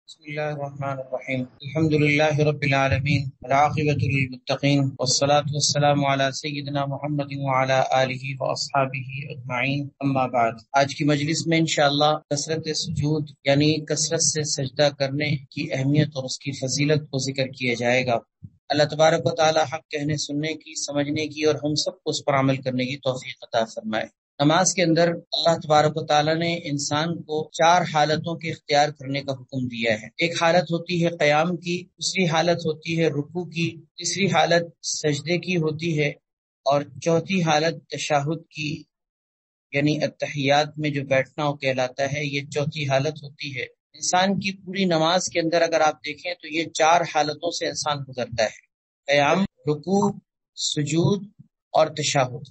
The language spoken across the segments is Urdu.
بسم الله الرحمن الرحيم الحمد لله رب العالمين والعاقبة للمتقين والصلاة والسلام على سيدنا محمد وعلى آله وأصحابه أجمعين اما بعد۔ آج کی مجلس میں انشاءاللہ کثرت سجود یعنی کثرت سے سجدہ کرنے کی اہمیت اور اس کی فضیلت کو ذکر کیا جائے گا۔ اللہ تبارک و تعالی حق کہنے سننے کی، سمجھنے کی اور ہم سب کو اس پر عمل کرنے کی توفیق عطا فرمائے۔ نماز کے اندر اللہ تبارک و تعالیٰ نے انسان کو 4 حالتوں کے اختیار کرنے کا حکم دیا ہے۔ ایک حالت ہوتی ہے قیام کی، دوسری حالت ہوتی ہے رکوع کی، تیسری حالت سجدے کی ہوتی ہے، اور چوتھی حالت تشہد کی یعنی التحیات میں جو بیٹھنا وہ کہلاتا ہے، یہ چوتھی حالت ہوتی ہے۔ انسان کی پوری نماز کے اندر اگر آپ دیکھیں تو یہ 4 حالتوں سے انسان گزرتا ہے: قیام، رکوع، سجود اور تشہد۔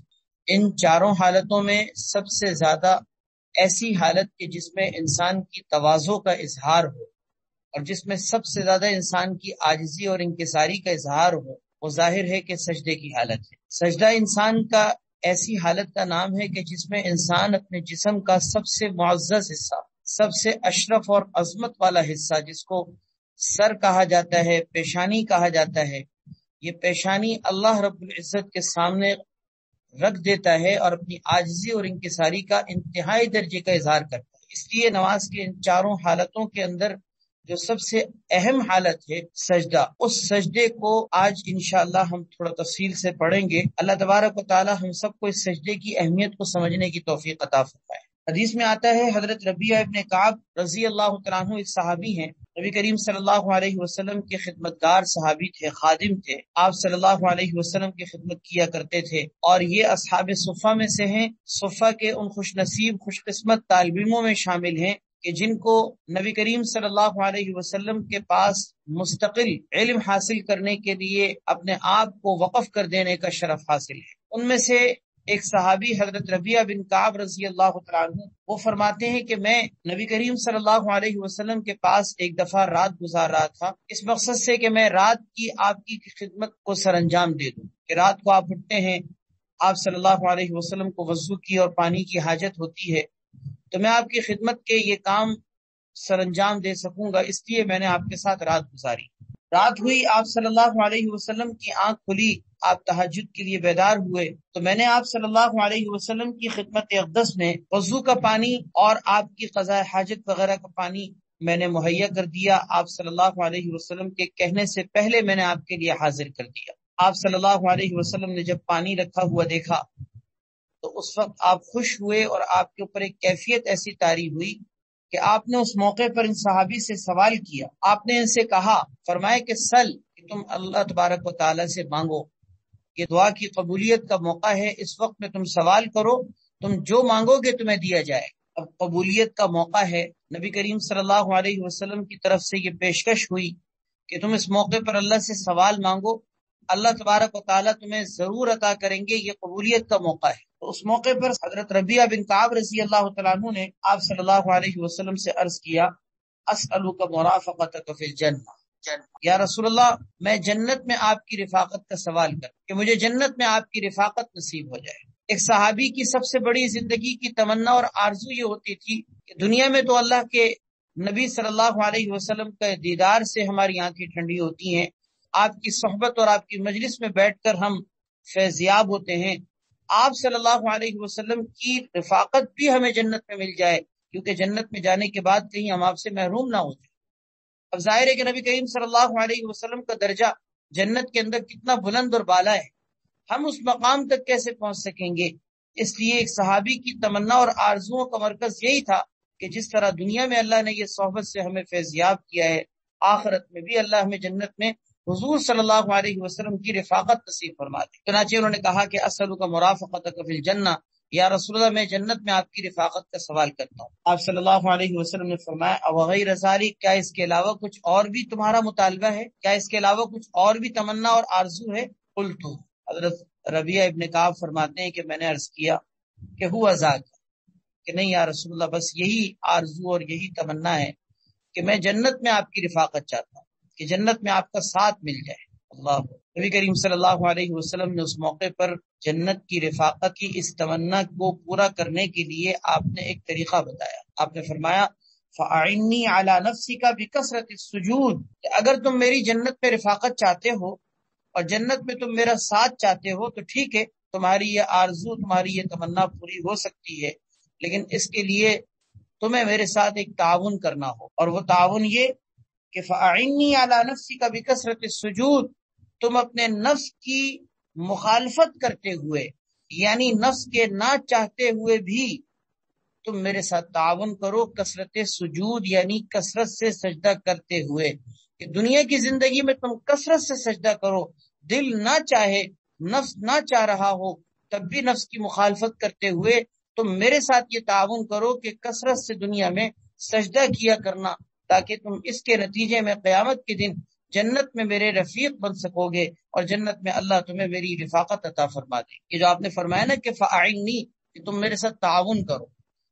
ان 4 حالتوں میں سب سے زیادہ ایسی حالت کہ جس میں انسان کی تواضع کا اظہار ہو اور جس میں سب سے زیادہ انسان کی عاجزی اور انکساری کا اظہار ہو، وہ ظاہر ہے کہ سجدے کی حالت ہے۔ سجدہ انسان کا ایسی حالت کا نام ہے کہ جس میں انسان اپنے جسم کا سب سے معزز حصہ، سب سے اشرف اور عظمت والا حصہ، جس کو سر کہا جاتا ہے، پیشانی کہا جاتا ہے، یہ پیشانی اللہ رب العزت کے سامنے رکھ دیتا ہے اور اپنی عاجزی اور انکساری کا انتہائی درجے کا اظہار کرتا ہے۔ اس لیے نماز کے ان 4 حالتوں کے اندر جو سب سے اہم حالت ہے سجدہ، اس سجدے کو آج انشاءاللہ ہم تھوڑا تفصیل سے پڑھیں گے۔ اللہ تبارک و تعالی ہم سب کو اس سجدے کی اہمیت کو سمجھنے کی توفیق عطا فرمائے۔ حدیث میں آتا ہے، حضرت ربیعہ ابن کعب رضی اللہ تعالیٰ عنہ ایک صحابی ہیں، نبی کریم صلی اللہ علیہ وسلم کے خدمتگار صحابی تھے، خادم تھے، آپ صلی اللہ علیہ وسلم کی خدمت کیا کرتے تھے، اور یہ اصحاب صفہ میں سے ہیں۔ صفہ کے ان خوش نصیب خوش قسمت طالب علموں میں شامل ہیں کہ جن کو نبی کریم صلی اللہ علیہ وسلم کے پاس مستقل علم حاصل کرنے کے لیے اپنے آپ کو وقف کر دینے کا شرف حاصل ہے۔ ان میں سے ایک صحابی حضرت ربیعہ بن کعب رضی اللہ تعالیٰ عنہ، وہ فرماتے ہیں کہ میں نبی کریم صلی اللہ علیہ وسلم کے پاس ایک دفعہ رات گزار رہا تھا، اس مقصد سے کہ میں رات کی آپ کی خدمت کو سر انجام دے دوں، کہ رات کو آپ اٹھتے ہیں، آپ صلی اللہ علیہ وسلم کو وضو کی اور پانی کی حاجت ہوتی ہے، تو میں آپ کی خدمت کے یہ کام سر انجام دے سکوں گا، اس لیے میں نے آپ کے ساتھ رات گزاری۔ رات ہوئی، آپ صلی اللہ علیہ وسلم کی آنکھ کھلی، آپ تہجد کے لیے بیدار ہوئے، تو میں نے آپ صلی اللہ علیہ وسلم کی خدمت اقدس میں وضو کا پانی اور آپ کی قضاء حاجت وغیرہ کا پانی میں نے مہیا کر دیا۔ آپ صلی اللہ علیہ وسلم کے کہنے سے پہلے میں نے آپ کے لیے حاضر کر دیا۔ آپ صلی اللہ علیہ وسلم نے جب پانی رکھا ہوا دیکھا تو اس وقت آپ خوش ہوئے، اور آپ کے اوپر ایک کیفیت ایسی طاری ہوئی کہ آپ نے اس موقع پر ان صحابی سے سوال کیا۔ آپ نے ان سے کہا، فرمایا کہ سل، کہ تم اللہ تبارک و تعالی سے مانگو، یہ دعا کی قبولیت کا موقع ہے، اس وقت میں تم سوال کرو، تم جو مانگو گے تمہیں دیا جائے۔ اب قبولیت کا موقع ہے، نبی کریم صلی اللہ علیہ وسلم کی طرف سے یہ پیشکش ہوئی کہ تم اس موقع پر اللہ سے سوال مانگو، اللہ تبارک و تعالیٰ تمہیں ضرور عطا کریں گے، یہ قبولیت کا موقع ہے۔ تو اس موقع پر حضرت ربیعہ بن کعب رضی اللہ تعالیٰ عنہ نے آپ صلی اللہ علیہ وسلم سے عرض کیا، اسألک مرافقتک فی الجنہ، یا رسول اللہ میں جنت میں آپ کی رفاقت کا سوال کروں کہ مجھے جنت میں آپ کی رفاقت نصیب ہو جائے۔ ایک صحابی کی سب سے بڑی زندگی کی تمنا اور آرزو یہ ہوتی تھی کہ دنیا میں تو اللہ کے نبی صلی اللہ علیہ وسلم کے دیدار سے ہماری آنکھیں ٹھنڈی ہوتی ہیں، آپ کی صحبت اور آپ کی مجلس میں بیٹھ کر ہم فیضیاب ہوتے ہیں، آپ صلی اللہ علیہ وسلم کی رفاقت بھی ہمیں جنت میں مل جائے، کیونکہ جنت میں جانے کے بعد کہیں ہم آپ سے محروم نہ ہو جائیں۔ اب ظاہر ہے کہ نبی کریم صلی اللہ علیہ وسلم کا درجہ جنت کے اندر کتنا بلند اور بالا ہے، ہم اس مقام تک کیسے پہنچ سکیں گے؟ اس لیے ایک صحابی کی تمنا اور آرزوؤں کا مرکز یہی تھا کہ جس طرح دنیا میں اللہ نے یہ صحبت سے ہمیں فیضیاب کیا ہے، آخرت میں بھی اللہ ہمیں جنت میں حضور صلی اللہ علیہ وسلم کی رفاقت نصیب فرما دے۔ چنانچہ انہوں نے کہا کہ اسألک مرافقتک فی الجنہ، یا رسول اللہ میں جنت میں آپ کی رفاقت کا سوال کرتا ہوں۔ آپ صلی اللہ علیہ وسلم نے فرمایا، وغیر ذالک، کیا اس کے علاوہ کچھ اور بھی تمہارا مطالبہ ہے؟ کیا اس کے علاوہ کچھ اور بھی تمنا اور آرزو ہے؟ قلت، حضرت ربیعہ ابن کعب فرماتے ہیں کہ میں نے عرض کیا کہ ہوا ذاک، کہ نہیں یا رسول اللہ، بس یہی آرزو اور یہی تمنا ہے کہ میں جنت میں آپ کی رفاقت چاہتا ہوں، کہ جنت میں آپ کا ساتھ مل جائے۔ اللہ، نبی کریم صلی اللہ علیہ وسلم نے اس موقع پر جنت کی رفاقت کی اس تمنا کو پورا کرنے کے لیے آپ نے ایک طریقہ بتایا۔ آپ نے فرمایا فَأَعِنِّي عَلَى نَفْسِكَ بِكَثْرَةِ السُّجُودِ، کہ اگر تم میری جنت میں رفاقت چاہتے ہو اور جنت میں تم میرا ساتھ چاہتے ہو تو ٹھیک ہے، تمہاری یہ آرزو، تمہاری یہ تمنا پوری ہو سکتی ہے، لیکن اس کے لیے تمہیں میرے ساتھ ایک تعاون کرنا ہو، اور وہ تعاون یہ کہ فَأَعِنِّي عَلَى نَفْسِكَ بِكَثْرَةِ السُّجُودِ، تم اپنے نفس کی مخالفت کرتے ہوئے، یعنی نفس کے نہ چاہتے ہوئے بھی تم میرے ساتھ تعاون کرو کثرت سجود، یعنی کثرت سے سجدہ کرتے ہوئے، کہ دنیا کی زندگی میں تم کثرت سے سجدہ کرو، دل نہ چاہے، نفس نہ چاہ رہا ہو، تب بھی نفس کی مخالفت کرتے ہوئے تم میرے ساتھ یہ تعاون کرو کہ کثرت سے دنیا میں سجدہ کیا کرنا، تاکہ تم اس کے نتیجے میں قیامت کے دن جنت میں میرے رفیق بن سکو گے، اور جنت میں اللہ تمہیں میری رفاقت عطا فرما دے۔ یہ جو آپ نے فرمایا نا کہ فَأَعِنِّي، کہ تم میرے ساتھ تعاون کرو،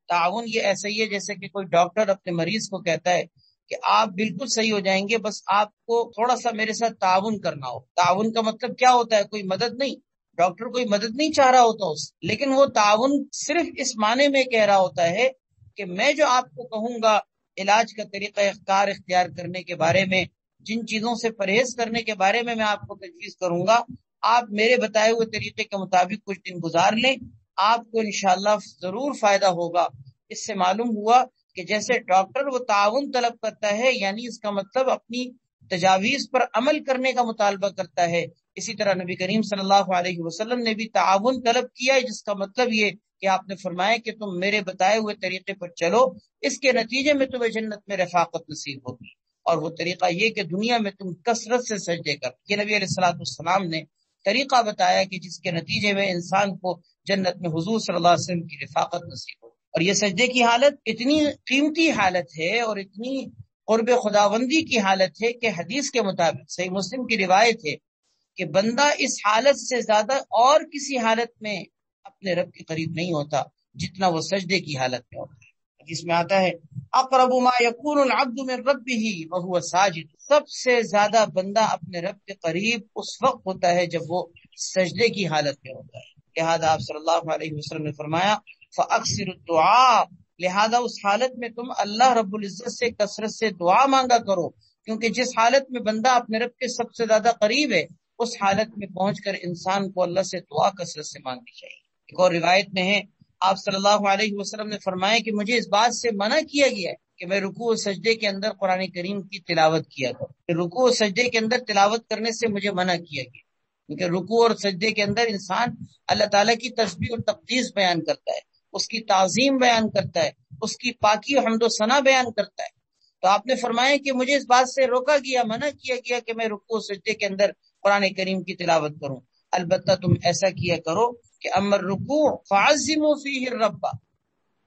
تعاون یہ ایسا ہی ہے جیسے کہ کوئی ڈاکٹر اپنے مریض کو کہتا ہے کہ آپ بالکل صحیح ہو جائیں گے، بس آپ کو تھوڑا سا میرے ساتھ تعاون کرنا ہو۔ تعاون کا مطلب کیا ہوتا ہے؟ کوئی مدد نہیں، ڈاکٹر کوئی مدد نہیں چاہ رہا ہوتا اس، لیکن وہ تعاون صرف اس معنی میں کہہ رہا ہوتا ہے کہ میں جو آپ کو کہوں گا علاج کا طریقہ کار اختیار کرنے کے بارے میں، جن چیزوں سے پرہیز کرنے کے بارے میں آپ کو تجویز کروں گا، آپ میرے بتائے ہوئے طریقے کے مطابق کچھ دن گزار لیں، آپ کو انشاءاللہ ضرور فائدہ ہوگا۔ اس سے معلوم ہوا کہ جیسے ڈاکٹر وہ تعاون طلب کرتا ہے، یعنی اس کا مطلب اپنی تجاویز پر عمل کرنے کا مطالبہ کرتا ہے، اسی طرح نبی کریم صلی اللہ علیہ وسلم نے بھی تعاون طلب کیا ہے، جس کا مطلب یہ کہ آپ نے فرمایا کہ تم میرے بتائے ہوئے طریقے پر چلو، اس کے نتیجے میں تمہیں جنت میں رفاقت نصیب ہوگی، اور وہ طریقہ یہ کہ دنیا میں تم کثرت سے سجدے کر۔ یہ نبی علیہ الصلوۃ والسلام نے طریقہ بتایا کہ جس کے نتیجے میں انسان کو جنت میں حضور صلی اللہ علیہ وسلم کی رفاقت نصیب ہو۔ اور یہ سجدے کی حالت اتنی قیمتی حالت ہے اور اتنی قرب خداوندی کی حالت ہے کہ حدیث کے مطابق صحیح مسلم کی روایت ہے کہ بندہ اس حالت سے زیادہ اور کسی حالت میں اپنے رب کے قریب نہیں ہوتا جتنا وہ سجدے کی حالت میں ہوتا ہے۔ جس میں آتا ہے اقرب ما یکون العبد من ربہ وهو ساجد، سب سے زیادہ بندہ اپنے رب کے قریب اس وقت ہوتا ہے جب وہ سجدے کی حالت میں ہوتا ہے۔ لہذا آپ صلی اللہ علیہ وسلم نے فرمایا فاکثر الدعاء، لہذا اس حالت میں تم اللہ رب العزت سے کثرت سے دعا مانگا کرو، کیونکہ جس حالت میں بندہ اپنے رب کے سب سے زیادہ قریب ہے، اس حالت میں پہنچ کر انسان کو اللہ سے دعا کثرت سے مانگنی چاہیے۔ ایک اور روایت میں ہے آپ صلی اللہ علیہ وسلم نے فرمایا کہ مجھے اس بات سے منع کیا گیا ہے کہ میں رکوع و سجدے کے اندر قرآن کریم کی تلاوت کیا کروں، کہ رکوع و سجدے کے اندر تلاوت کرنے سے مجھے منع کیا گیا، کیونکہ رکوع اور سجدے کے اندر انسان اللہ تعالیٰ کی تسبیح اور تقدیس بیان کرتا ہے، اس کی تعظیم بیان کرتا ہے، اس کی پاکی و حمد و ثنا بیان کرتا ہے۔ تو آپ نے فرمایا کہ مجھے اس بات سے روکا گیا، منع کیا گیا کہ میں رکوع و سجدے کے اندر قرآن کریم کی تلاوت کروں، البتہ تم ایسا کیا کرو کہ امر رکوع فعظموا فیہ الرب،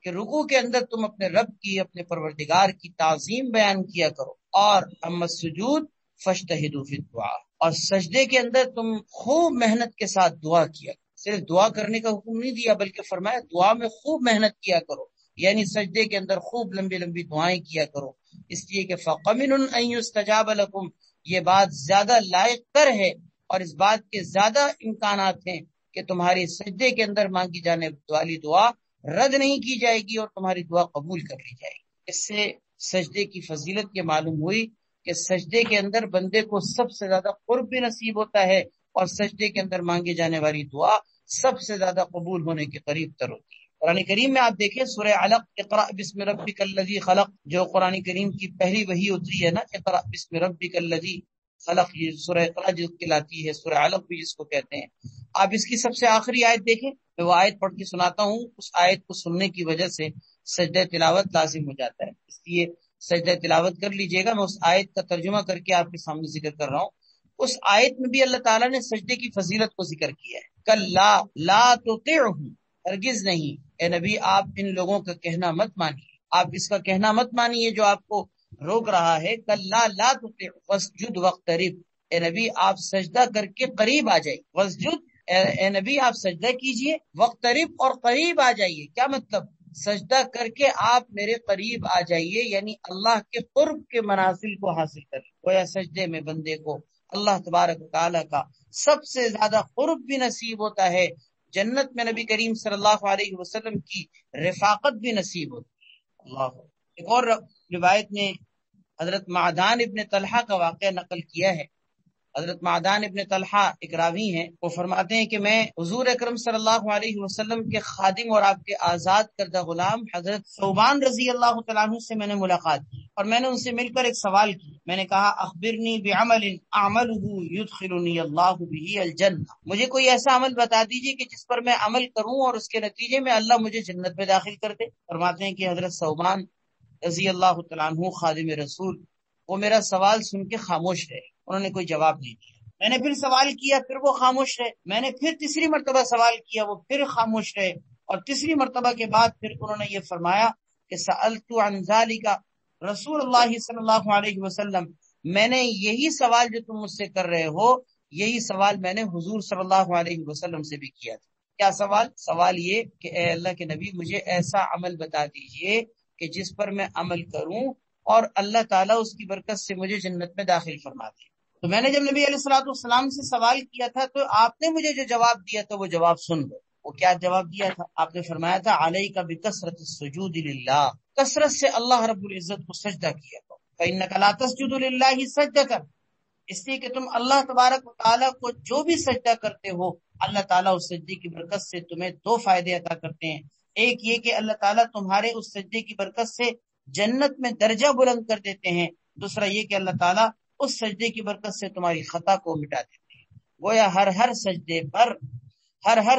کہ رکوع کے اندر تم اپنے رب کی، اپنے پروردگار کی تعظیم بیان کیا کرو، اور اما السجود فاجتہدوا فی الدعاء، اور سجدے کے اندر تم خوب محنت کے ساتھ دعا کیا کرو۔ صرف دعا کرنے کا حکم نہیں دیا بلکہ فرمایا دعا میں خوب محنت کیا کرو، یعنی سجدے کے اندر خوب لمبی لمبی دعائیں کیا کرو، اس لیے کہ فَقَمِنٌ أَن يُسْتَجَابَ لَكُمْ، یہ بات زیادہ لائق تر ہے اور اس بات کے زیادہ امکانات ہیں کہ تمہاری سجدے کے اندر مانگی جانے والی دعا رد نہیں کی جائے گی اور تمہاری دعا قبول کر لی جائے گی۔ اس سے سجدے کی فضیلت یہ معلوم ہوئی کہ سجدے کے اندر بندے کو سب سے زیادہ قرب بھی نصیب ہوتا ہے، اور سجدے کے اندر مانگی جانے والی دعا سب سے زیادہ قبول ہونے کے قریب تر ہوتی ہے۔ قرآن کریم میں آپ دیکھیں سورہ علق، اقرأ بسم ربک الذی خلق، جو قرآن کریم کی پہلی وحی اتری ہے نا، اقرأ بسم ربک الذی خلق، یہ سورہ اقرأ جس کہلاتی ہے، سورہ علق بھی جس کو کہتے ہیں۔ آپ اس کی سب سے آخری آیت دیکھیں، میں وہ آیت پڑھ کے سناتا ہوں، اس آیت کو سننے کی وجہ سے سجدہ تلاوت لازم ہو جاتا ہے، اس لیے سجدہ تلاوت کر لیجئے گا۔ میں اس آیت کا ترجمہ کر کے آپ کے سامنے ذکر کر رہا ہوں۔ اس آیت میں بھی اللہ تعالیٰ نے سجدے کی فضیلت کو ذکر کیا ہے، کلا لا تطعہ، ہرگز نہیں اے نبی آپ ان لوگوں کا کہنا مت مانیے، آپ اس کا کہنا مت مانیے جو آپ کو روک رہا ہے، کلا لا تطع واسجد واقترب، اے نبی آپ سجدہ کر کے قریب آ جائیے، واسجد اے نبی آپ سجدہ کیجئے، واقترب اور قریب آ جائیے۔ کیا مطلب؟ سجدہ کر کے آپ میرے قریب آ جائیے، یعنی اللہ کے قرب کے منازل کو حاصل کریں۔ گویا سجدے میں بندے کو اللہ تبارک و تعالیٰ کا سب سے زیادہ قرب بھی نصیب ہوتا ہے، جنت میں نبی کریم صلی اللہ علیہ وسلم کی رفاقت بھی نصیب ہوتی ہے۔ اللہ ایک اور روایت نے حضرت معدان ابن طلحہ کا واقعہ نقل کیا ہے. حضرت معدان ابن طلحہ ایک راوی ہیں، وہ فرماتے ہیں کہ میں حضور اکرم صلی اللہ علیہ وسلم کے خادم اور آپ کے آزاد کردہ غلام حضرت ثوبان رضی اللہ تعالیٰ عنہ سے میں نے ملاقات کی، اور میں نے ان سے مل کر ایک سوال کی. میں نے کہا اخبرنی بعمل اعملہ یدخلنی اللہ بہ الجنہ، مجھے کوئی ایسا عمل بتا دیجیے کہ جس پر میں عمل کروں اور اس کے نتیجے میں اللہ مجھے جنت میں داخل کر دے. فرماتے ہیں کہ حضرت ثوبان رضی اللہ تعالیٰ عنہ خادم رسول، وہ میرا سوال سن کے خاموش رہے، انہوں نے کوئی جواب نہیں دیا. میں نے پھر سوال کیا، پھر وہ خاموش رہے. میں نے پھر تیسری مرتبہ سوال کیا، وہ پھر خاموش رہے. اور تیسری مرتبہ کے بعد پھر انہوں نے یہ فرمایا کہ سألت عن ذلک رسول اللہ صلی اللہ علیہ وسلم، میں نے یہی سوال جو تم مجھ سے کر رہے ہو، یہی سوال میں نے حضور صلی اللہ علیہ وسلم سے بھی کیا تھا. کیا سوال؟ سوال یہ کہ اے اللہ کے نبی، مجھے ایسا عمل بتا دیجئے کہ جس پر میں عمل کروں اور اللہ تعالیٰ اس کی برکت سے مجھے جنت میں داخل فرما دے. تو میں نے جب نبی علیہ الصلوۃ والسلام سے سوال کیا تھا تو آپ نے مجھے جو جواب دیا تھا وہ جواب سن لو. وہ کیا جواب دیا تھا؟ آپ نے فرمایا تھا علیک بکثرۃ السجود للہ، کثرت سے اللہ رب العزت کو سجدہ کیا کرو. فإنک لا تسجد للہ سجدۃ، اس لیے کہ تم اللہ تبارک و تعالیٰ کو جو بھی سجدہ کرتے ہو، اللہ تعالیٰ اس سجدے کی برکت سے تمہیں دو فائدے عطا کرتے ہیں. ایک یہ کہ اللہ تعالیٰ تمہارے اس سجدے کی برکت سے جنت میں درجہ بلند کر دیتے ہیں. دوسرا یہ کہ اللہ تعالیٰ اس سجدے کی برکت سے تمہاری خطا کو مٹا دیتے ہیں. گویا ہر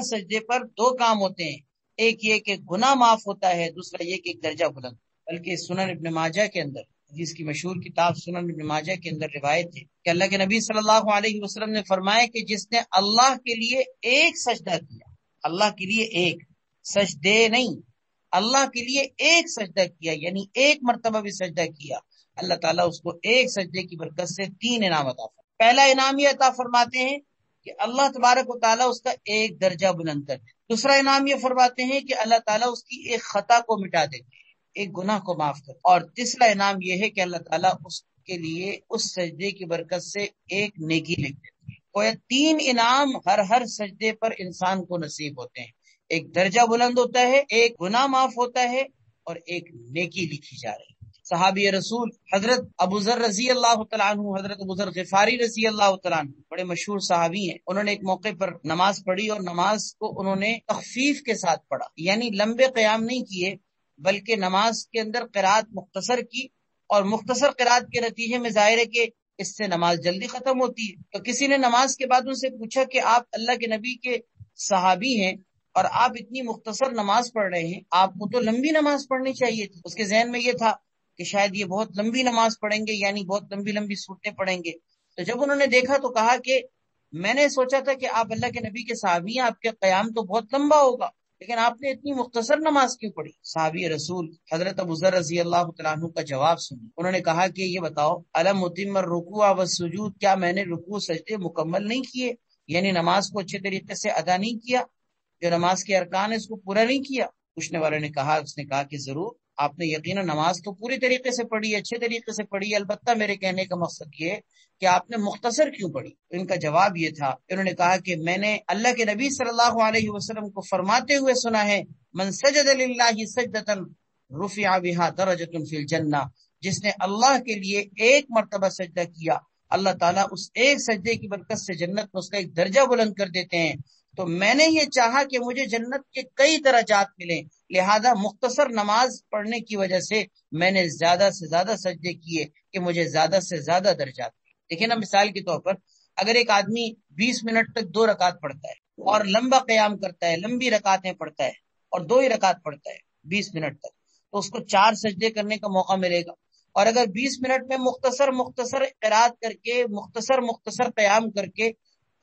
سجدے پر دو کام ہوتے ہیں، ایک یہ کہ گناہ معاف ہوتا ہے، دوسرا یہ کہ ایک درجہ بلند. بلکہ سنن ابن ماجہ کے اندر، جس کی مشہور کتاب سنن ابن ماجہ کے اندر روایت ہے کہ اللہ کے نبی صلی اللہ علیہ وسلم نے فرمایا کہ جس نے اللہ کے لیے ایک سجدہ کیا، اللہ کے لیے ایک، سجدے نہیں، اللہ کے لیے ایک سجدہ کیا، یعنی ایک مرتبہ بھی سجدہ کیا، اللہ تعالیٰ اس کو ایک سجدے کی برکت سے 3 انعام عطا فرماتے. پہلا انعام یہ عطا فرماتے ہیں کہ اللہ تبارک و تعالیٰ اس کا ایک درجہ بلند کر دے. دوسرا انعام یہ فرماتے ہیں کہ اللہ تعالیٰ اس کی ایک خطا کو مٹا دیتے ہیں، ایک گناہ کو معاف کر. اور تیسرا انعام یہ ہے کہ اللہ تعالیٰ اس کے لیے اس سجدے کی برکت سے ایک نیکی لکھ دیتے ہیں. تو یہ 3 انعام ہر سجدے پر انسان کو نصیب ہوتے ہیں. ایک درجہ بلند ہوتا ہے، ایک گناہ معاف ہوتا ہے، اور ایک نیکی لکھی جا رہی ہے. صحابی رسول حضرت ابو ذر رضی اللہ تعالیٰ عنہ، حضرت ابو ذر غفاری رضی اللہ تعالیٰ عنہ بڑے مشہور صحابی ہیں. انہوں نے ایک موقع پر نماز پڑھی اور نماز کو انہوں نے تخفیف کے ساتھ پڑھا، یعنی لمبے قیام نہیں کیے، بلکہ نماز کے اندر قرات مختصر کی. اور مختصر قرات کے نتیجے میں ظاہر ہے کہ اس سے نماز جلدی ختم ہوتی ہے. تو کسی نے نماز کے بعد ان سے پوچھا کہ آپ اللہ کے نبی کے صحابی ہیں اور آپ اتنی مختصر نماز پڑھ رہے ہیں، آپ کو تو لمبی نماز پڑھنی چاہیے تھی. اس کے ذہن میں یہ تھا کہ شاید یہ بہت لمبی نماز پڑھیں گے، یعنی بہت لمبی صورتیں پڑھیں گے. تو جب انہوں نے دیکھا تو کہا کہ میں نے سوچا تھا کہ آپ اللہ کے نبی کے صحابی ہیں، آپ کے قیام تو بہت لمبا ہوگا، لیکن آپ نے اتنی مختصر نماز کیوں پڑھی؟ صحابی رسول حضرت ابو ذر رضی اللہ تعالیٰ عنہ کا جواب سنیں. انہوں نے کہا کہ یہ بتاؤ الم اتم الرکوع والسجود، کیا میں نے رکوع سجدے مکمل نہیں کیے؟ یعنی نماز کو اچھے طریقے سے ادا نہیں کیا، جو نماز کے ارکان ہے اس کو پورا نہیں کیا. پوچھنے والے نے کہا، اس نے کہا کہ ضرور آپ نے یقیناً نماز تو پوری طریقے سے پڑھی، اچھے طریقے سے پڑھی، البتہ میرے کہنے کا مقصد یہ ہے کہ آپ نے مختصر کیوں پڑھی؟ ان کا جواب یہ تھا، انہوں نے کہا کہ میں نے اللہ کے نبی صلی اللہ علیہ وسلم کو فرماتے ہوئے سنا ہے من سجد للہ سجدۃ رفع بها درجۃ فی الجنہ، جس نے اللہ کے لیے ایک مرتبہ سجدہ کیا، اللہ تعالیٰ اس ایک سجدے کی برکت سے جنت میں اس کا ایک درجہ بلند کر دیتے ہیں. تو میں نے یہ چاہا کہ مجھے جنت کے کئی درجات ملیں، لہذا مختصر نماز پڑھنے کی وجہ سے میں نے زیادہ سے زیادہ سجدے کیے کہ مجھے زیادہ سے زیادہ درجات ملیں. دیکھیں نا، مثال کے طور پر اگر ایک آدمی 20 منٹ تک 2 رکعت پڑھتا ہے اور لمبا قیام کرتا ہے، لمبی رکعتیں پڑھتا ہے اور 2 ہی رکعت پڑھتا ہے 20 منٹ تک، تو اس کو 4 سجدے کرنے کا موقع ملے گا. اور اگر 20 منٹ میں مختصر قرات کر کے مختصر قیام کر کے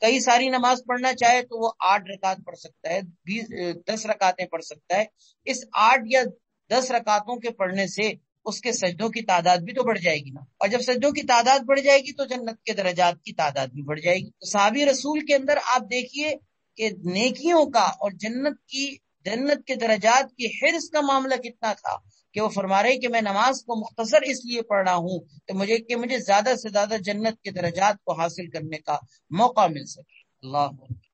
کئی ساری نماز پڑھنا چاہے تو وہ 8 رکعت پڑھ سکتا ہے، 10 رکعتیں پڑھ سکتا ہے. اس 8 یا 10 رکعتوں کے پڑھنے سے اس کے سجدوں کی تعداد بھی تو بڑھ جائے گی نا، اور جب سجدوں کی تعداد بڑھ جائے گی تو جنت کے درجات کی تعداد بھی بڑھ جائے گی. تو صحابی رسول کے اندر آپ دیکھیے کہ نیکیوں کا اور جنت کے درجات کی حرص کا معاملہ کتنا تھا کہ وہ فرما رہے کہ میں نماز کو مختصر اس لیے پڑھ رہا ہوں کہ مجھے زیادہ سے زیادہ جنت کے درجات کو حاصل کرنے کا موقع مل سکے. اللہ،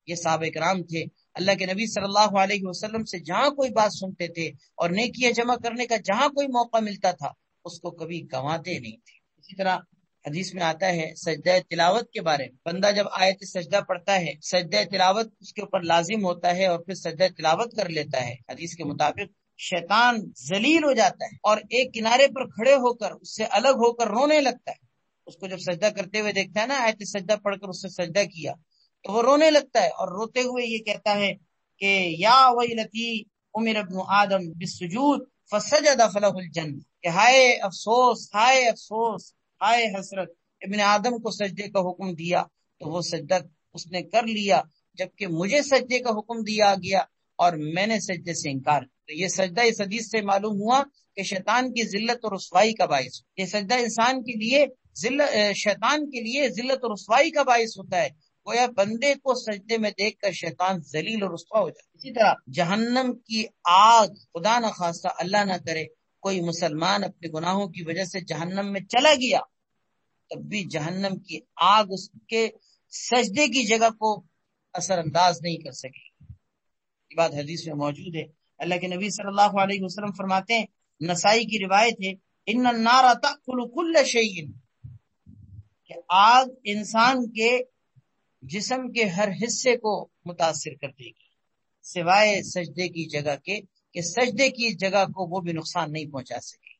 یہ صحابہ کرام تھے اللہ کے نبی صلی اللہ علیہ وسلم سے جہاں کوئی بات سنتے تھے اور نیکیاں جمع کرنے کا جہاں کوئی موقع ملتا تھا اس کو کبھی گنواتے نہیں تھے۔ اسی طرح حدیث میں آتا ہے سجدہ تلاوت کے بارے میں، بندہ جب آیت سجدہ پڑھتا ہے سجدہ تلاوت اس کے اوپر لازم ہوتا ہے اور پھر سجدہ تلاوت کر لیتا ہے، حدیث کے مطابق شیطان ذلیل ہو جاتا ہے اور ایک کنارے پر کھڑے ہو کر اس سے الگ ہو کر رونے لگتا ہے۔ اس کو جب سجدہ کرتے ہوئے دیکھتا ہے نا، آیت سجدہ پڑھ کر اس سے سجدہ کیا تو وہ رونے لگتا ہے اور روتے ہوئے یہ کہتا ہے کہ یا ویلتی امر ابن آدم بالسجود فسجد فلہ الجنہ، کہ ہائے افسوس، ہائے افسوس، ہائے حسرت، ابن آدم کو سجدے کا حکم دیا تو وہ سجدہ اس نے کر لیا، جبکہ مجھے سجدے کا حکم دیا گیا اور میں نے سجدے سے انکار کیا۔ تو یہ سجدہ اس حدیث سے معلوم ہوا کہ شیطان کی ذلت اور رسوائی کا باعث، یہ سجدہ انسان کے لیے شیطان کے لیے ذلت اور رسوائی کا باعث ہوتا ہے، گویا بندے کو سجدے میں دیکھ کر شیطان ذلیل اور رسوا ہو جائے۔ اسی طرح جہنم کی آگ، خدا نہ خواستہ اللہ نہ کرے کوئی مسلمان اپنے گناہوں کی وجہ سے جہنم میں چلا گیا، تب بھی جہنم کی آگ اس کے سجدے کی جگہ کو اثر انداز نہیں کر سکے۔ یہ بات حدیث میں موجود ہے۔ اللہ کے نبی صلی اللہ علیہ وسلم فرماتے ہیں، نسائی کی روایت ہے، ان النار تأکل کل شیء، کہ آگ انسان کے جسم کے ہر حصے کو متاثر کر دے گی سوائے سجدے کی جگہ کے، کہ سجدے کی جگہ کو وہ بھی نقصان نہیں پہنچا سکے۔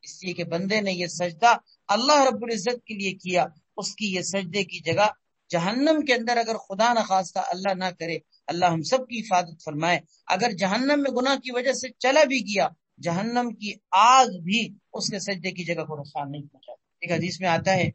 اس لیے کہ بندے نے یہ سجدہ اللہ رب العزت کے لیے کیا، اس کی یہ سجدے کی جگہ جہنم کے اندر اگر خدا نہ خواستہ اللہ نہ کرے، اللہ ہم سب کی حفاظت فرمائے، اگر جہنم میں گناہ کی وجہ سے چلا بھی گیا، جہنم کی آگ بھی اس کے سجدے کی جگہ کو نقصان نہیں پہنچا۔ ایک حدیث میں آتا ہے،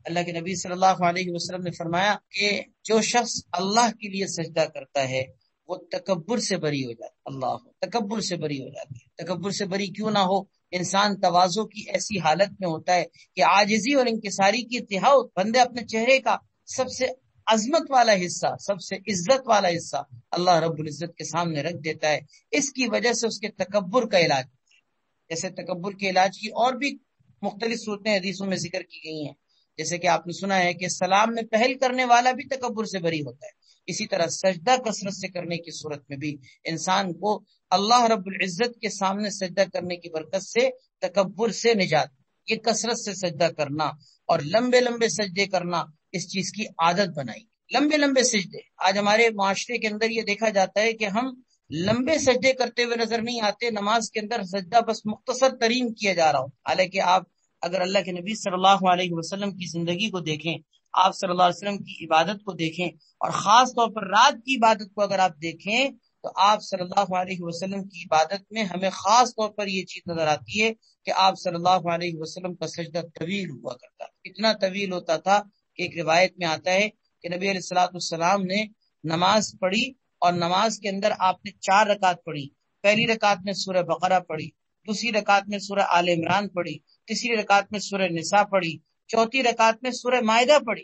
اللہ کے نبی صلی اللہ علیہ وسلم نے فرمایا کہ جو شخص اللہ کے لیے سجدہ کرتا ہے وہ تکبر سے بری ہو جاتا ہے، اللہ تکبر سے بری ہو جاتا ہے۔ تکبر سے بری کیوں نہ ہو، انسان تواضع کی ایسی حالت میں ہوتا ہے کہ عاجزی اور انکساری کی انتہا، بندے اپنے چہرے کا سب سے عظمت والا حصہ، سب سے عزت والا حصہ اللہ رب العزت کے سامنے رکھ دیتا ہے، اس کی وجہ سے اس کے تکبر کا علاج ہے۔ جیسے تکبر کے علاج کی اور بھی مختلف صورتیں حدیثوں میں ذکر کی گئی ہیں، جیسے کہ آپ نے سنا ہے کہ سلام میں پہل کرنے والا بھی تکبر سے بری ہوتا ہے، اسی طرح سجدہ کثرت سے کرنے کی صورت میں بھی انسان کو اللہ رب العزت کے سامنے سجدہ کرنے کی برکت سے تکبر سے نجات، یہ کثرت سے سجدہ کرنا اور لمبے لمبے سجدے کرنا اس چیز کی عادت بنائی۔ لمبے لمبے سجدے آج ہمارے معاشرے کے اندر یہ دیکھا جاتا ہے کہ ہم لمبے سجدے کرتے ہوئے نظر نہیں آتے، نماز کے اندر سجدہ بس مختصر ترین کیا جا رہا ہو، حالانکہ آپ اگر اللہ کے نبی صلی اللہ علیہ وسلم کی زندگی کو دیکھیں، آپ صلی اللہ علیہ وسلم کی عبادت کو دیکھیں، اور خاص طور پر رات کی عبادت کو اگر آپ دیکھیں تو آپ صلی اللہ علیہ وسلم کی عبادت میں ہمیں خاص طور پر یہ چیز نظر آتی ہے کہ آپ صلی اللہ علیہ وسلم کا سجدہ طویل ہوا کرتا، اتنا طویل ہوتا تھا کہ ایک روایت میں آتا ہے کہ نبی علیہ الصلوۃ والسلام نے نماز پڑھی اور نماز کے اندر آپ نے 4 رکعت پڑھی، پہلی رکعت میں سورہ بقرہ پڑھی، دوسری رکعت میں سورہ آل عمران پڑھی، تیسری رکعت میں سورہ نساء پڑھی، چوتھی رکعت میں سورہ مائدہ پڑھی۔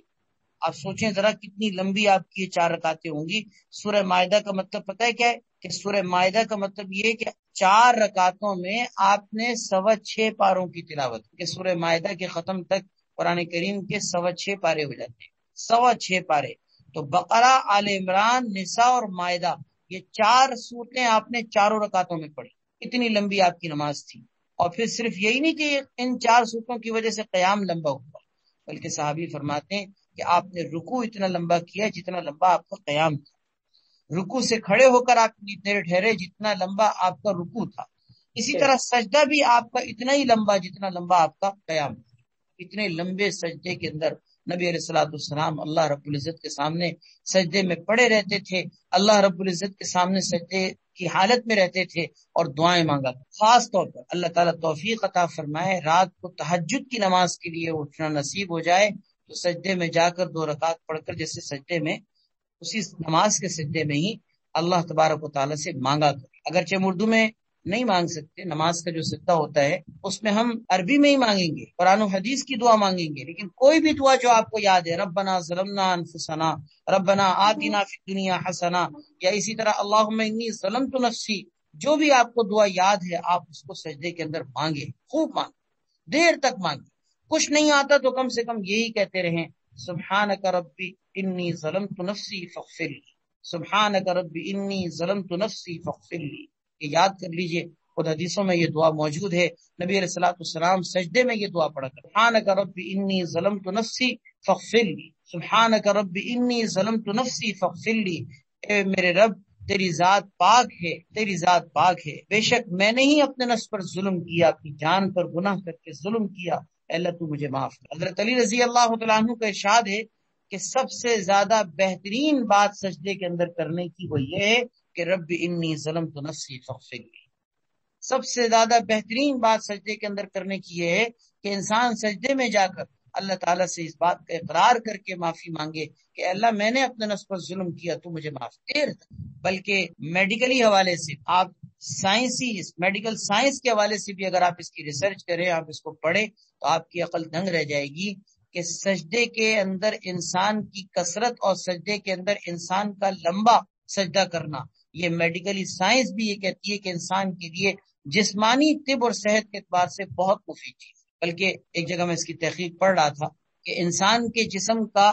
آپ سوچیں ذرا کتنی لمبی آپ کی 4 رکعتیں ہوں گی۔ سورہ مائدہ کا مطلب پتہ ہے کیا ہے؟ کہ سورہ مائدہ کا مطلب یہ ہے کہ 4 رکعتوں میں آپ نے 6.25 پاروں کی تلاوت، کہ سورہ مائدہ کے ختم تک قرآن کریم کے 6.25 پارے ہو جاتے ہیں، 6.25 پارے۔ تو بقرہ، آل عمران، نساء اور مائدہ، یہ 4 سورتیں آپ نے 4 رکعتوں میں پڑھی، اتنی لمبی آپ کی نماز تھی۔ اور پھر صرف یہی نہیں کہ ان 4 سورتوں کی وجہ سے قیام لمبا ہوا، بلکہ صحابی فرماتے ہیں کہ آپ نے رکوع اتنا لمبا کیا جتنا لمبا آپ کا قیام تھا، رکوع سے کھڑے ہو کر آپ اتنے ٹھہرے جتنا لمبا آپ کا رکوع تھا، اسی طرح سجدہ بھی آپ کا اتنا ہی لمبا جتنا لمبا آپ کا قیام تھا۔ اتنے لمبے سجدے کے اندر نبی علیہ الصلوۃ والسلام اللہ رب العزت کے سامنے سجدے میں پڑے رہتے تھے، اللہ رب العزت کے سامنے سجدے کی حالت میں رہتے تھے اور دعائیں مانگا۔ خاص طور پر اللہ تعالیٰ توفیق عطا فرمائے رات کو تہجد کی نماز کے لیے اٹھنا نصیب ہو جائے تو سجدے میں جا کر 2 رکعت پڑھ کر جیسے سجدے میں اسی نماز کے سجدے میں ہی اللہ تبارک و تعالیٰ سے مانگا کرے، اگرچہ ہم اردو میں نہیں مانگ سکتے، نماز کا جو سجدہ ہوتا ہے اس میں ہم عربی میں ہی مانگیں گے، قرآن و حدیث کی دعا مانگیں گے، لیکن کوئی بھی دعا جو آپ کو یاد ہے، ربنا ظلمنا انفسنا، ربنا آتنا فی الدنیا حسنہ، یا اسی طرح اللہم انی ظلمت نفسی، جو بھی آپ کو دعا یاد ہے آپ اس کو سجدے کے اندر مانگے، خوب مانگے، دیر تک مانگے، کچھ نہیں آتا تو کم سے کم یہی کہتے رہیں، سبحانک ربی انی ظلمت نفسی فاغفر لی۔ سبحانک رب انی ظلمت نفسی فاغفر لی. یہ یاد کر لیجئے، خود حدیثوں میں یہ دعا موجود ہے. نبی علیہ الصلوۃ والسلام سجدے میں یہ دعا پڑھا کرتے، سبحانک رب انی ظلمت نفسی فاغفر لی، سبحانک رب انی ظلمت نفسی فاغفر لی. اے میرے رب، تیری ذات پاک ہے، تیری ذات پاک ہے، بے شک میں نے ہی اپنے نفس پر ظلم کیا، اپنی جان پر گناہ کر کے ظلم کیا، اے اللہ تو مجھے معاف کر. حضرت علی رضی اللہ تعالیٰ عنہ کا ارشاد ہے کہ سب سے زیادہ بہترین بات سجدے کے اندر کرنے کی وہ یہ ہے کہ رب انی ظلمت نفسی فاغفر لی. سب سے زیادہ بہترین بات سجدے کے اندر کرنے کی یہ ہے کہ انسان سجدے میں جا کر اللہ تعالیٰ سے اس بات کا اقرار کر کے معافی مانگے کہ اللہ میں نے اپنے نفس پر ظلم کیا، تو مجھے معاف کر. بلکہ میڈیکلی حوالے سے آپ میڈیکل سائنس کے حوالے سے بھی اگر آپ اس کی ریسرچ کریں، آپ اس کو پڑھیں، تو آپ کی عقل دنگ رہ جائے گی کہ سجدے کے اندر انسان کی کثرت اور سجدے کے اندر انسان کا لمبا سجدہ کرنا، یہ میڈیکلی سائنس بھی یہ کہتی ہے کہ انسان کے لیے جسمانی طب اور صحت کے اعتبار سے بہت مفید چیز. بلکہ ایک جگہ میں اس کی تحقیق پڑھ رہا تھا کہ انسان کے جسم کا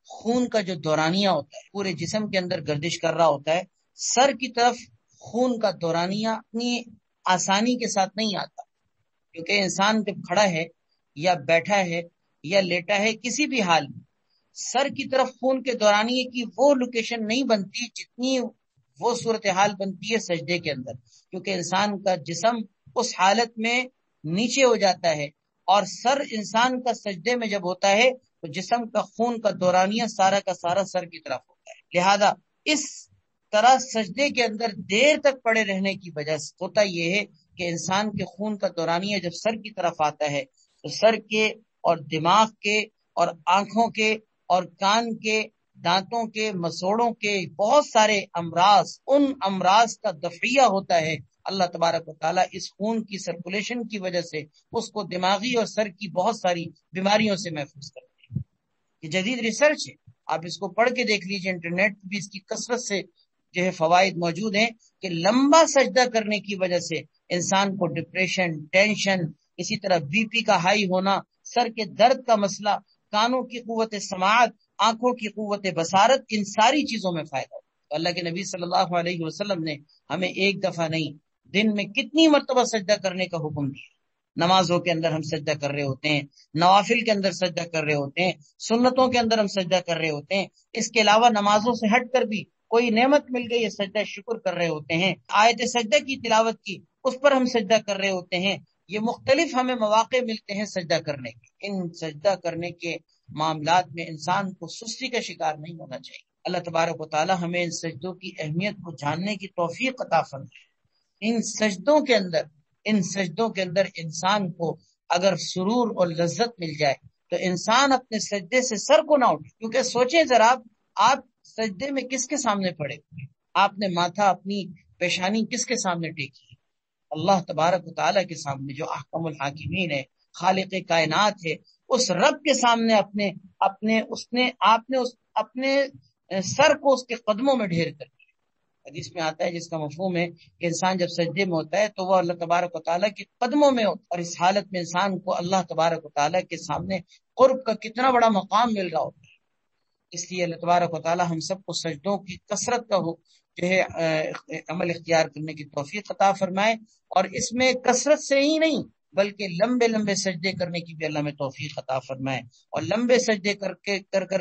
خون کا جو دورانیہ ہوتا ہے پورے جسم کے اندر گردش کر رہا ہوتا ہے، سر کی طرف خون کا دورانیہ اتنی آسانی کے ساتھ نہیں آتا، کیونکہ انسان جب کھڑا ہے یا بیٹھا ہے یا لیٹا ہے، کسی بھی حال میں سر کی طرف خون کے دورانیے کی وہ لوکیشن نہیں بنتی جتنی وہ صورتحال بنتی ہے سجدے کے اندر، کیونکہ انسان کا جسم اس حالت میں نیچے ہو جاتا ہے، اور سر انسان کا سجدے میں جب ہوتا ہے تو جسم کا خون کا دورانیہ سارا کا سارا سر کی طرف ہوتا ہے. لہذا اس طرح سجدے کے اندر دیر تک پڑے رہنے کی وجہ سے ہوتا یہ ہے کہ انسان کے خون کا دورانیہ جب سر کی طرف آتا ہے تو سر کے اور دماغ کے اور آنکھوں کے اور کان کے، دانتوں کے، مسوڑوں کے بہت سارے امراض، ان امراض کا دفعیہ ہوتا ہے. اللہ تبارک و تعالیٰ اس خون کی سرکولیشن کی وجہ سے اس کو دماغی اور سر کی بہت ساری بیماریوں سے محفوظ کرتے ہیں. یہ جدید ریسرچ ہے، آپ اس کو پڑھ کے دیکھ لیجیے، انٹرنیٹ پہ بھی اس کی کثرت سے جو ہے فوائد موجود ہیں کہ لمبا سجدہ کرنے کی وجہ سے انسان کو ڈپریشن، ٹینشن، اسی طرح بی پی کا ہائی ہونا، سر کے درد کا مسئلہ، کانوں کی قوت سماعت، آنکھوں کی قوت بصارت، ان ساری چیزوں میں فائدہ ہوتا ہے. اللہ کے نبی صلی اللہ علیہ وسلم نے ہمیں ایک دفعہ نہیں، دن میں کتنی مرتبہ سجدہ کرنے کا حکم دیا. نمازوں کے اندر ہم سجدہ کر رہے ہوتے ہیں، نوافل کے اندر سجدہ کر رہے ہوتے ہیں، سنتوں کے اندر ہم سجدہ کر رہے ہوتے ہیں. اس کے علاوہ نمازوں سے ہٹ کر بھی کوئی نعمت مل گئی ہے، سجدہ شکر کر رہے ہوتے ہیں. آیت سجدہ کی تلاوت کی، اس پر ہم سجدہ کر رہے ہوتے ہیں. یہ مختلف ہمیں مواقع ملتے ہیں سجدہ کرنے کے. ان سجدہ کرنے کے معاملات میں انسان کو سستی کا شکار نہیں ہونا چاہیے. اللہ تبارک و تعالی ہمیں ان سجدوں کی اہمیت کو جاننے کی توفیق عطا فرمائے. ان سجدوں کے اندر انسان کو اگر سرور اور لذت مل جائے تو انسان اپنے سجدے سے سر کو نہ اٹھے. کیونکہ سوچیں ذرا، آپ سجدے میں کس کے سامنے پڑے ہوئے؟ آپ نے ماتھا، اپنی پیشانی کس کے سامنے ٹیکی؟ اللہ تبارک و تعالیٰ کے سامنے، جو احکم الحاکمین ہے، خالق کائنات ہے. اس رب کے سامنے آپ نے اپنے سر کو اس کے قدموں میں ڈھیر کر دیا. حدیث میں آتا ہے، جس کا مفہوم ہے کہ انسان جب سجدے میں ہوتا ہے تو وہ اللہ تبارک و تعالیٰ کے قدموں میں ہوتا ہے، اور اس حالت میں انسان کو اللہ تبارک و تعالیٰ کے سامنے قرب کا کتنا بڑا مقام مل رہا ہوتا ہے. اس لیے اللہ تبارک و تعالیٰ ہم سب کو سجدوں کی کثرت کا جو ہے عمل اختیار کرنے کی توفیق عطا فرمائے، اور اس میں کثرت سے ہی نہیں بلکہ لمبے لمبے سجدے کرنے کی بھی اللہ میں توفیق عطا فرمائے، اور لمبے سجدے کر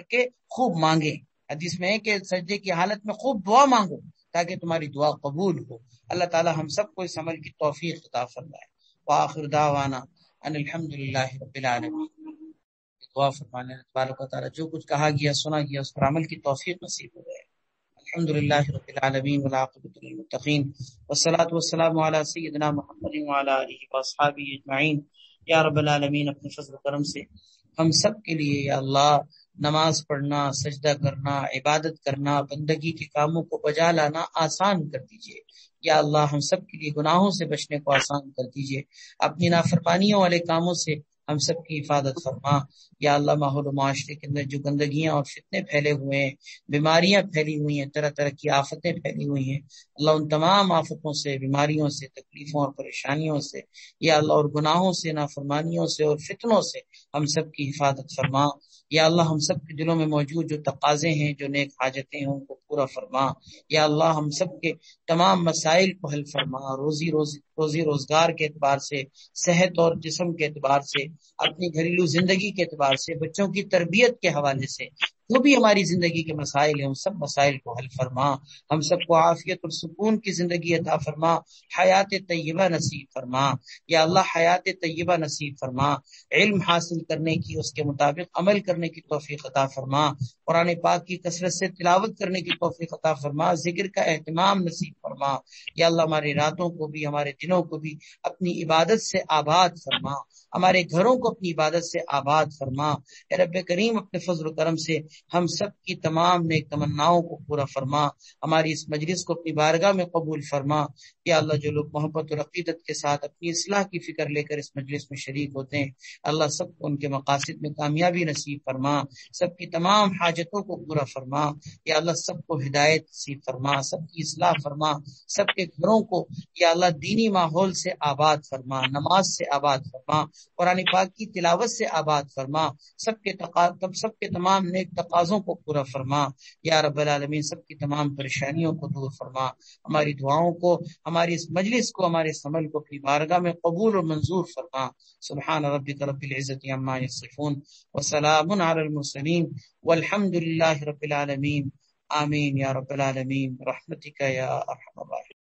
کے خوب مانگے. حدیث میں ہے کہ سجدے کی حالت میں خوب دعا مانگو تاکہ تمہاری دعا قبول ہو. اللہ تعالی ہم سب کو اس عمل کی توفیق عطا فرمائے. وآخر دعوانا ان الحمدللہ رب العالمین. دعا فرمانے تبارک و تعالی جو کچھ کہا گیا، سنا گیا، اس پر عمل کی توفیق نصیب ہو جائے. الحمدللہ رب العالمین والعاقبۃ للمتقین والصلاۃ والسلام علی سیدنا محمد وعلی آلہ واصحابہ اجمعین. یا رب العالمین، اپنے فضل و کرم سے ہم سب کے لیے یا اللہ نماز پڑھنا، سجدہ کرنا، عبادت کرنا، بندگی کے کاموں کو بجا لانا آسان کر دیجئے. یا اللہ ہم سب کے لیے گناہوں سے بچنے کو آسان کر دیجئے. اپنی نافرمانیوں والے کاموں سے ہم سب کی حفاظت فرما. یا اللہ ماحول و معاشرے کے اندر جو گندگیاں اور فتنے پھیلے ہوئے ہیں، بیماریاں پھیلی ہوئی ہیں، طرح طرح کی آفتیں پھیلی ہوئی ہیں، اللہ ان تمام آفتوں سے، بیماریوں سے، تکلیفوں اور پریشانیوں سے، یا اللہ اور گناہوں سے، نافرمانیوں سے اور فتنوں سے ہم سب کی حفاظت فرما۔ یا اللہ ہم سب کے دلوں میں موجود جو تقاضے ہیں، جو نیک حاجتیں ہیں، ان کو پورا فرما۔ یا اللہ ہم سب کے تمام مسائل کو حل فرما، روزی روزگار کے اعتبار سے، صحت اور جسم کے اعتبار سے، اپنی گھریلو زندگی کے اعتبار سے، بچوں کی تربیت کے حوالے سے، جو بھی ہماری زندگی کے مسائل ہیں ان سب مسائل کو حل فرما۔ ہم سب کو عافیت اور سکون کی زندگی عطا فرما، حیات طیبہ نصیب فرما۔ یا اللہ حیات طیبہ نصیب فرما، علم حاصل کرنے کی، اس کے مطابق عمل کرنے کی توفیق عطا فرما، قرآن پاک کی کثرت سے تلاوت کرنے کی توفیق عطا فرما، ذکر کا اہتمام نصیب فرما۔ یا اللہ ہماری راتوں کو بھی، ہمارے دنوں کو بھی اپنی عبادت سے آباد فرما، ہمارے گھروں کو اپنی عبادت سے آباد فرما۔ اے رب کریم اپنے فضل و کرم سے ہم سب کی تمام نیک تمناؤں کو پورا فرما، ہماری اس مجلس کو اپنی بارگاہ میں قبول فرما۔ یا اللہ جو لوگ محبت اور عقیدت کے ساتھ اپنی اصلاح کی فکر لے کر اس مجلس میں شریک ہوتے ہیں، اللہ سب کو ان کے مقاصد میں کامیابی نصیب فرما، سب کی تمام حاجتوں کو پورا فرما۔ یا اللہ سب کو ہدایت نصیب فرما، سب کی اصلاح فرما، سب کے گھروں کو یا اللہ دینی ماحول سے آباد فرما، نماز سے آباد فرما، قرآن پاک کی تلاوت سے آباد فرما، سب کے تمام نیک تقاضوں کو پورا فرما۔ یا رب العالمین سب کی تمام پریشانیوں کو دور فرما، ہماری دعاؤں کو، ہماری اس مجلس کو، ہمارے اس عمل کو اپنی بارگاہ میں قبول اور منظور فرما۔ سبحان ربک رب العزت عما یصفون وسلام علی المرسلین والحمد للہ رب العالمین۔ آمین یا رب العالمین برحمتک یا ارحم الراحمین۔